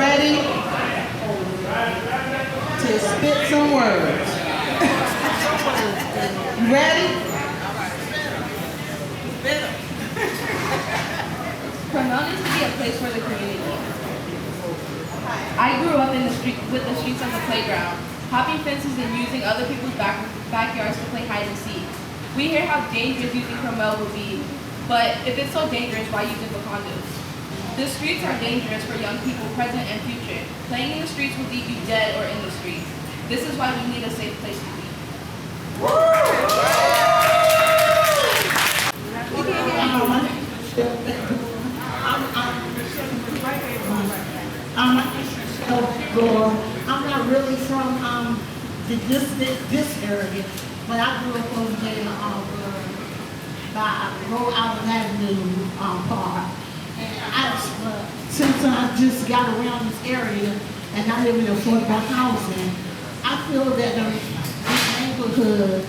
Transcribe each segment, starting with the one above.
ready to spit some words. You ready? Crummell needs to be a place for the community. I grew up in the street with the streets as a playground, hopping fences and using other people's backyards to play hide and seek. We hear how dangerous using Crummell would be, but if it's so dangerous, why use it for condos? The streets are dangerous for young people, present and future. Playing in the streets will leave you dead or in the streets. This is why we need a safe place to be. I'm not really from this area, but I grew up over there by Rhode Island Avenue Park. And since I just got around this area and I live in affordable housing, I feel that this neighborhood,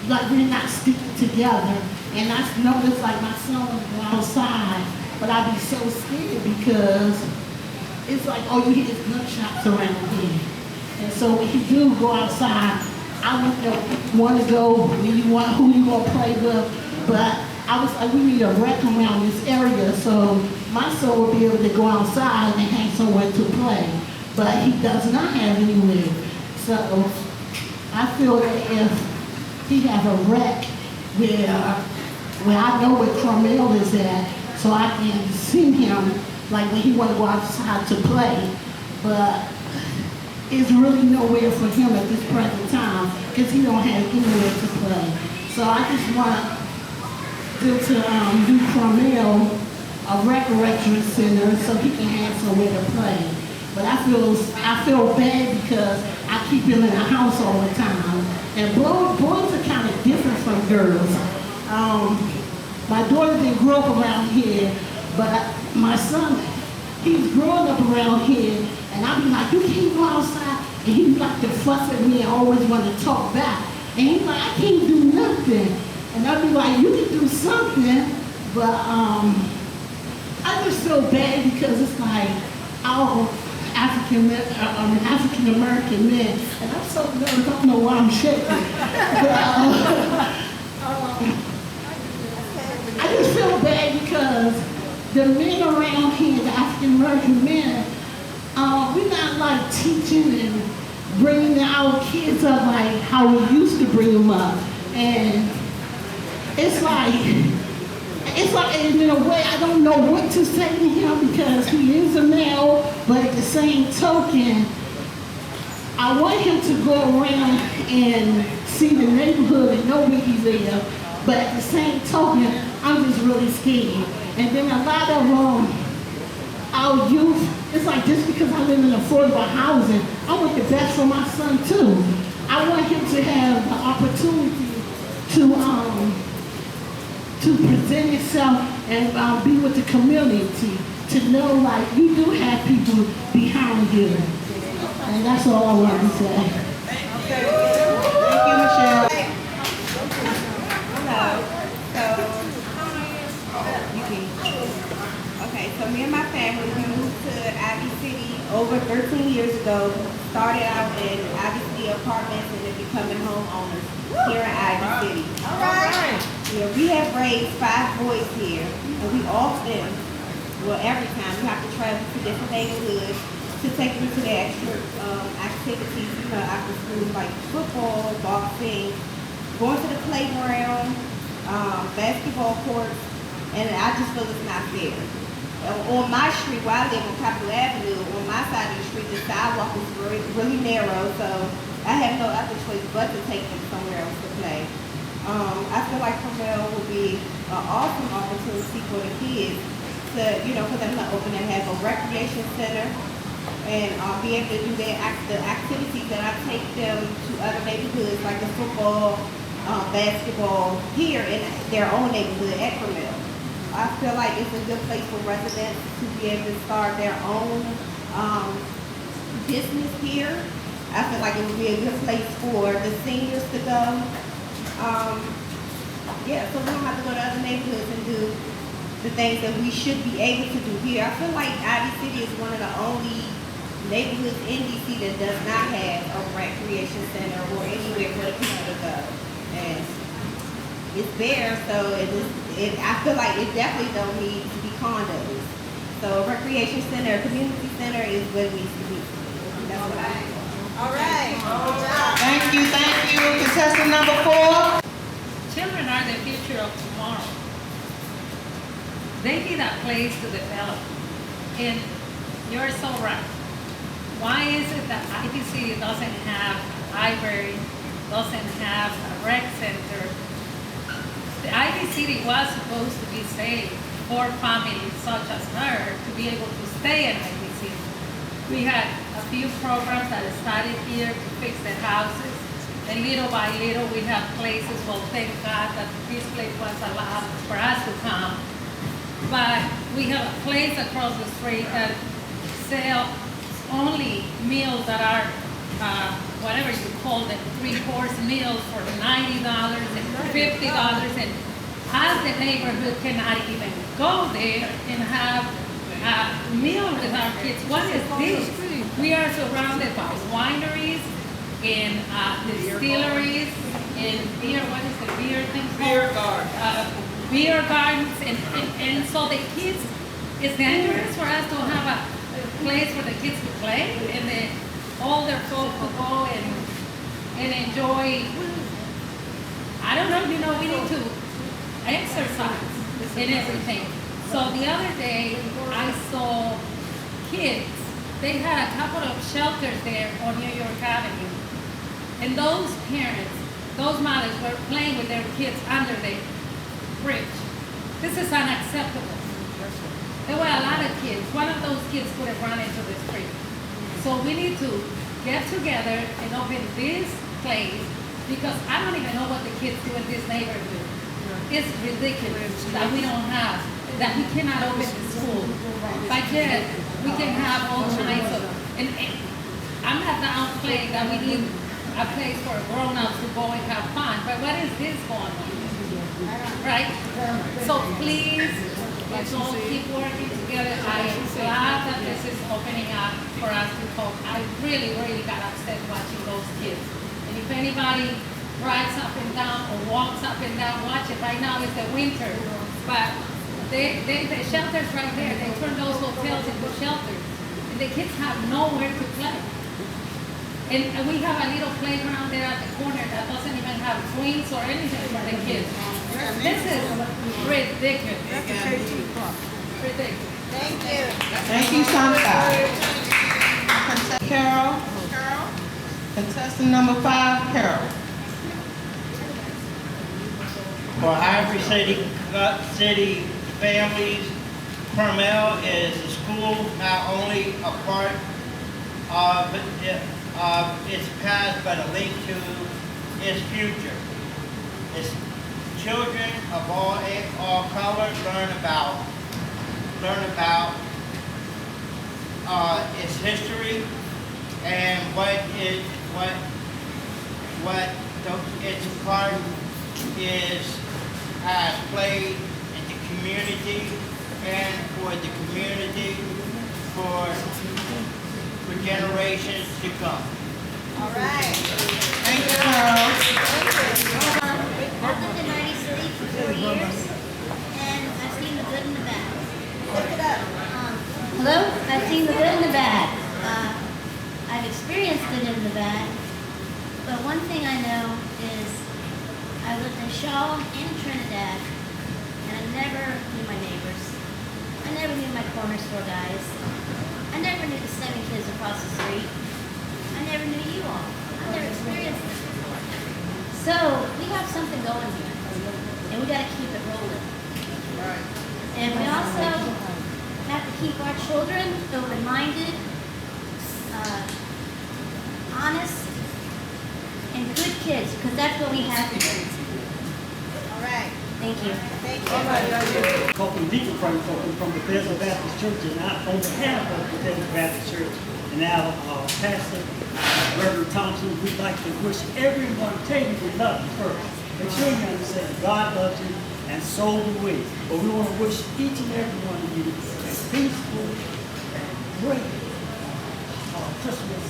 like we're not sticking together. And I notice like my son will go outside, but I be so scared because it's like, oh, you hear gunshots around here. And so when you do go outside, I wouldn't want to go who you want to play with, but I was like, we need a rec around this area so my son will be able to go outside and have somewhere to play. But he does not have anywhere. So I feel that if he have a rec where I know where Crummell is at, so I can see him like when he want to go outside to play. But it's really nowhere for him at this present time because he don't have anywhere to play. So I just want them to do Crummell a recreation center so he can have somewhere to play. But I feel bad because I keep him in the house all the time. And boys are kind of different from girls. My daughter didn't grow up around here, but my son, he's growing up around here, and I be like, you can't go outside, and he like to fuss at me and always want to talk back. And he's like, I can't do nothing. And I be like, you can do something, but I just feel bad because it's like our African American men, and I'm so nervous, I don't know why I'm shaking. But, I just feel bad because the men around here, the African American men, we're not like teaching and bringing our kids up like how we used to bring them up. And it's like in a way I don't know what to say to him because he is a male, but at the same token, I want him to go around and see the neighborhood and know where he's there. But at the same token, I'm just really scared. And then a lot of our youth, it's like just because I live in affordable housing, I want the best for my son too. I want him to have the opportunity to present himself and be with the community, to know like you do have people behind you. And that's all I want to say. Okay. Thank you, Michelle. So me and my family, we moved to Ivy City over 13 years ago. Started out in Ivy City apartments and then becoming homeowners here in Ivy City. All right. Yeah, we have raised 5 boys here, and we often, well, every time we have to travel to different neighborhoods to take them to the extra activities, after school, like football, boxing, going to the playground, basketball courts, and I just feel it's not fair. On my street, where I live on Capitol Avenue, on my side of the street, the sidewalk is really narrow, so I have no other choice but to take them somewhere else to play. I feel like Crummell would be an awesome opportunity for the kids to, for them to open and have a recreation center and be able to do the activities that I take them to other neighborhoods, like the football, basketball, here in their own neighborhood at Crummell. I feel like it's a good place for residents to be able to start their own business here. I feel like it would be a good place for the seniors to go. So we don't have to go to other neighborhoods and do the things that we should be able to do here. I feel like Ivy City is one of the only neighborhoods in DC that does not have a recreation center or anywhere for the people to go. And it's there, so I feel like it definitely don't need to be condos. So a recreation center, a community center is what it needs to be. That's what I think. All right. Thank you, thank you. Contestant number 4. Children are the future of tomorrow. They need a place to develop. And you're so right. Why is it that IBC doesn't have a library, doesn't have a rec center? The IBC was supposed to be saved for families such as her to be able to stay in IBC. We had a few programs that started here to fix the houses. And little by little, we have places. Well, thank God that this place was allowed for us to come. But we have a place across the street that sells only meals that are, whatever you call them, 3-course meals for $90 and $50. And as the neighborhood cannot even go there and have a meal with our kids, what is this? We are surrounded by wineries and distilleries and beer, what is the beer thing called? Beer garden. Beer gardens, and so the kids, it's dangerous for us to have a place for the kids to play and the older folks to go and enjoy. I don't know, we need to exercise and everything. So the other day, I saw kids. They had a couple of shelters there on New York Avenue. And those parents, those mothers were playing with their kids under the bridge. This is unacceptable. There were a lot of kids. One of those kids could have run into the street. So we need to get together and open this place because I don't even know what the kids do in this neighborhood. It's ridiculous that we don't have, that we cannot open the school. But yet, we can have all kinds of, and I'm not downplaying that we need a place for grown-ups to go and have fun, but what is this going on? Right? So please, let's all keep working together. I am glad that this is opening up for us to talk. I really, really got upset watching those kids. And if anybody rides up and down or walks up and down, watch it. Right now it's the winter, but the shelters right there, they turn those hotels into shelters. And the kids have nowhere to play. And we have a little playground there at the corner that doesn't even have swings or anything for the kids. This is ridiculous. Ridiculous. Thank you. Thank you, Shanta. Carol. Contestant number 5, Carol. For Ivory City families, Crummell is a school not only a part of its past, but a link to its future. Its children of all colors learn about its history and what its part has played in the community and for the community for generations to come. All right. Thank you, Carol. I've lived in Ivy City for 4 years, and I've seen the good and the bad. Look it up. Hello? I've seen the good and the bad. I've experienced the good and the bad, but one thing I know is I lived in Shaw and Trinidad, and I never knew my neighbors. I never knew my corner store guys. I never knew the 7 kids across the street. I never knew you all. I've never experienced this before. So we have something going here, and we got to keep it rolling. Right. And we also have to keep our children open-minded, honest, and good kids, because that's what we have to do. All right. Thank you. Thank you. Copeland Deacon from Bethesda Baptist Church, and I, on behalf of Bethesda Baptist Church, and now Pastor Reverend Thompson, we'd like to wish everyone, tell you we love you first. Make sure you understand God loves you, and so do we. But we want to wish each and every one of you a peaceful and great Christmas.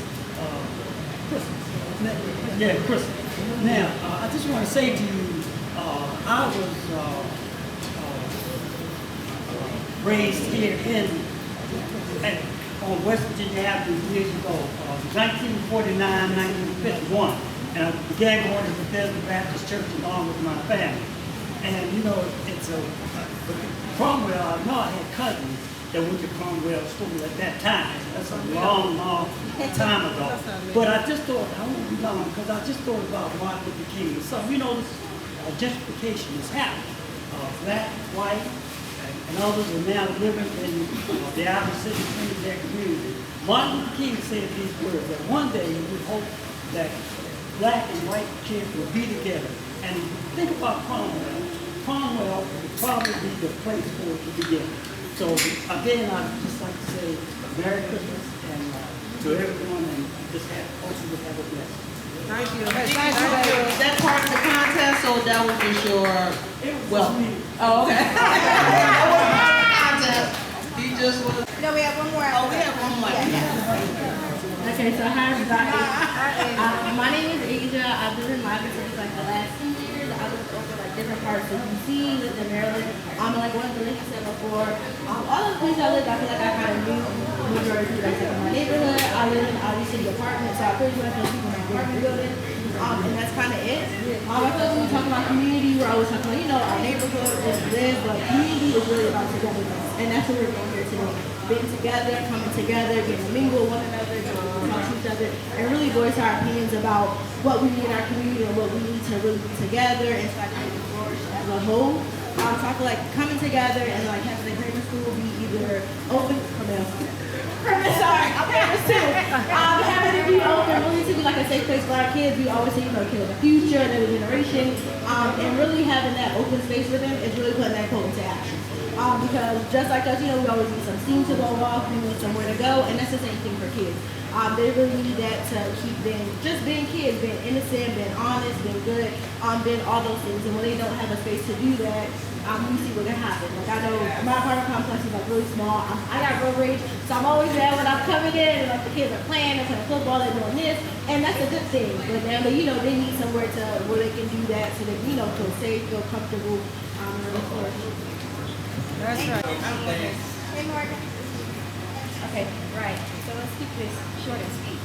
Yeah, Christmas. Now, I just want to say to you, I was raised here on West Virginia Avenue years ago, 1949, 1951. And I began going to Bethesda Baptist Church along with my family. And you know, Cromwell, I know I had cousins that went to Cromwell School at that time. That's a long, long time ago. But I just thought, I won't be long, because I just thought about Martin Luther King. So, you know, this gentrification is happening. Black, white, and others are now living in the outer city in their community. Martin Luther King said these words, that one day he would hope that black and white kids will be together. And think about Cromwell. Cromwell would probably be the place for it to begin. So again, I'd just like to say Merry Christmas and to everyone, and just hopefully have a blessing. Thank you. Thank you. Was that part of the contest, or that was just your, well? Oh, okay. That wasn't part of the contest. He just was. No, we have one more. Oh, we have one more. Okay, so hi everybody. My name is Asia. I've been in Miami since like the last 2 years. I lived over like different parts of DC, lived in Maryland. Like one of the ladies said before, all of the places I lived, I feel like I kind of knew the majority of my neighborhood. I live in obviously apartments, so I pretty much know people in my apartment building. And that's kind of it. I feel like when we talk about community, we're always talking about, you know, our neighborhood is this, but community is really about togetherness. And that's what we're doing here today. Being together, coming together, getting to mingle with one another, getting to talk to each other, and really voice our opinions about what we need in our community and what we need to really be together and start to flourish as a whole. So I feel like coming together and like having the Crummell School be either open, having it be open, really to be like a safe place for our kids. We always say, you know, kids of the future, another generation, and really having that open space for them is really putting that quote into action. Because just like us, you know, we always need some steam to go off, we need somewhere to go, and that's the same thing for kids. They really need that to keep being kids, being innocent, being honest, being good, being all those things. And when they don't have a space to do that, we see what can happen. Like I know my apartment complex is like really small. I got road rage, so I'm always there when I'm coming in, and like the kids are playing, they're playing football, they're doing this, and that's a good thing. But now they, you know, they need somewhere to where they can do that, so they, you know, feel safe, feel comfortable, and really flourish. That's right. Hey, Morgan. Okay, right. So let's keep this short and sweet.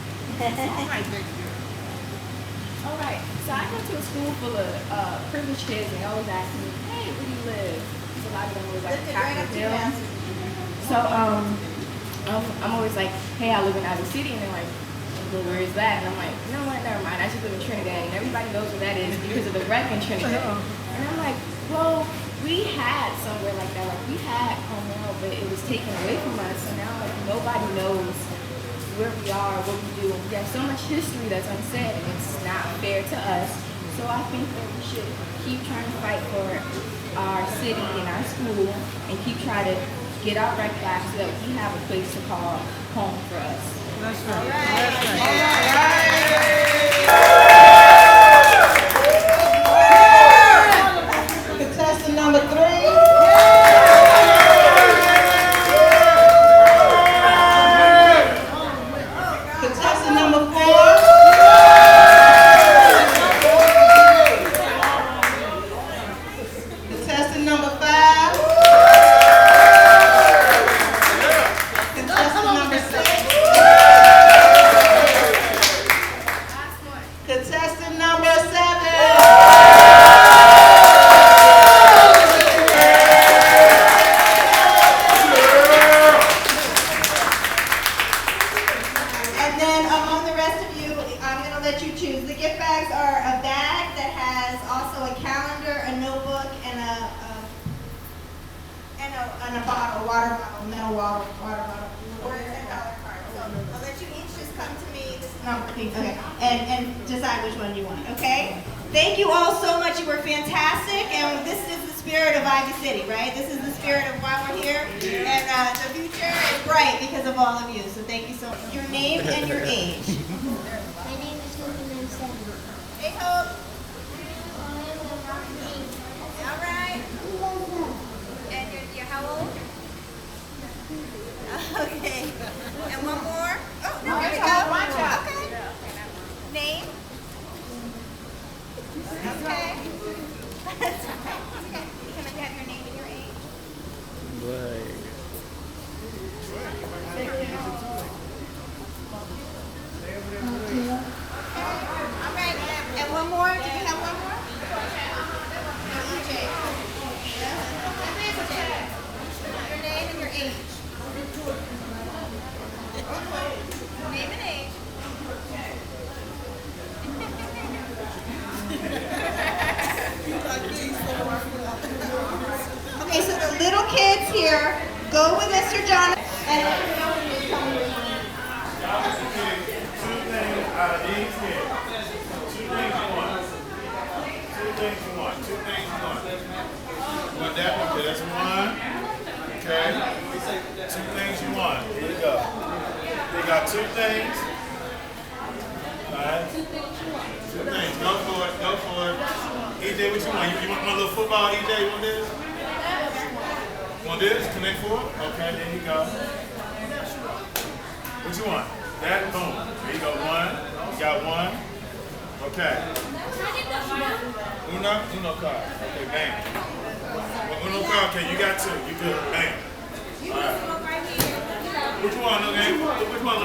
All right. So I go to a school full of privileged kids, and they always ask me, "Hey, where do you live?" So a lot of them was like Capitol Hill. So I'm always like, "Hey, I live in Ivy City," and they're like, "Well, where is that?" And I'm like, "You know what? Never mind. I just live in Trinidad, and everybody knows where that is because of the wreck in Trinidad." And I'm like, "Well, we had somewhere like that. Like we had Crummell, but it was taken away from us. So now like nobody knows where we are, what we do. We have so much history that's unsaid, and it's not fair to us. So I think that we should keep trying to fight for our city and our school, and keep trying to get our rec back so that we have a place to call home for us." That's right. All right. Contestant number 3. Contestant number 4. Contestant number 5. Contestant number 6. Contestant number 7. And then among the rest of you, I'm going to let you choose. The gift bags are a bag that has also a calendar, a notebook, and a bottle, water bottle, metal water bottle, or a $10 card. So I'll let you each just come to me. This is number, okay, and decide which one you want. Okay. Thank you all so much. You were fantastic, and this is the spirit of Ivy City, right? This is the spirit of why we're here, and the future is bright because of all of you. So thank you so much. Your name and your age. My name is Hope and I'm 7. Hey, Hope. All right. And you're how old? Okay. And one more. Oh, no, there we go. Okay. Name? Okay. That's okay. Okay. Can I have your name and your age? All right. And one more. Do you have one more? Okay. Your name and your age. Name and age. Okay, so the little kids here, go with Mr. Jonathan. And Two things out of these kids. Two things you want. Two things you want. Two things you want. You want that one? Okay, that's one. Okay. Two things you want. Here you go. They got two things. Alright. Two things. Go for it. Go for it. EJ, what you want? You want one little football, EJ? You want this? Want this? Connect four? Okay, there you go. What you want? That, boom. There you go, one. You got one. Okay. Uno card. Okay, bang. Uno card, okay, you got two. You good, bang. All right. Which one, okay? Which one?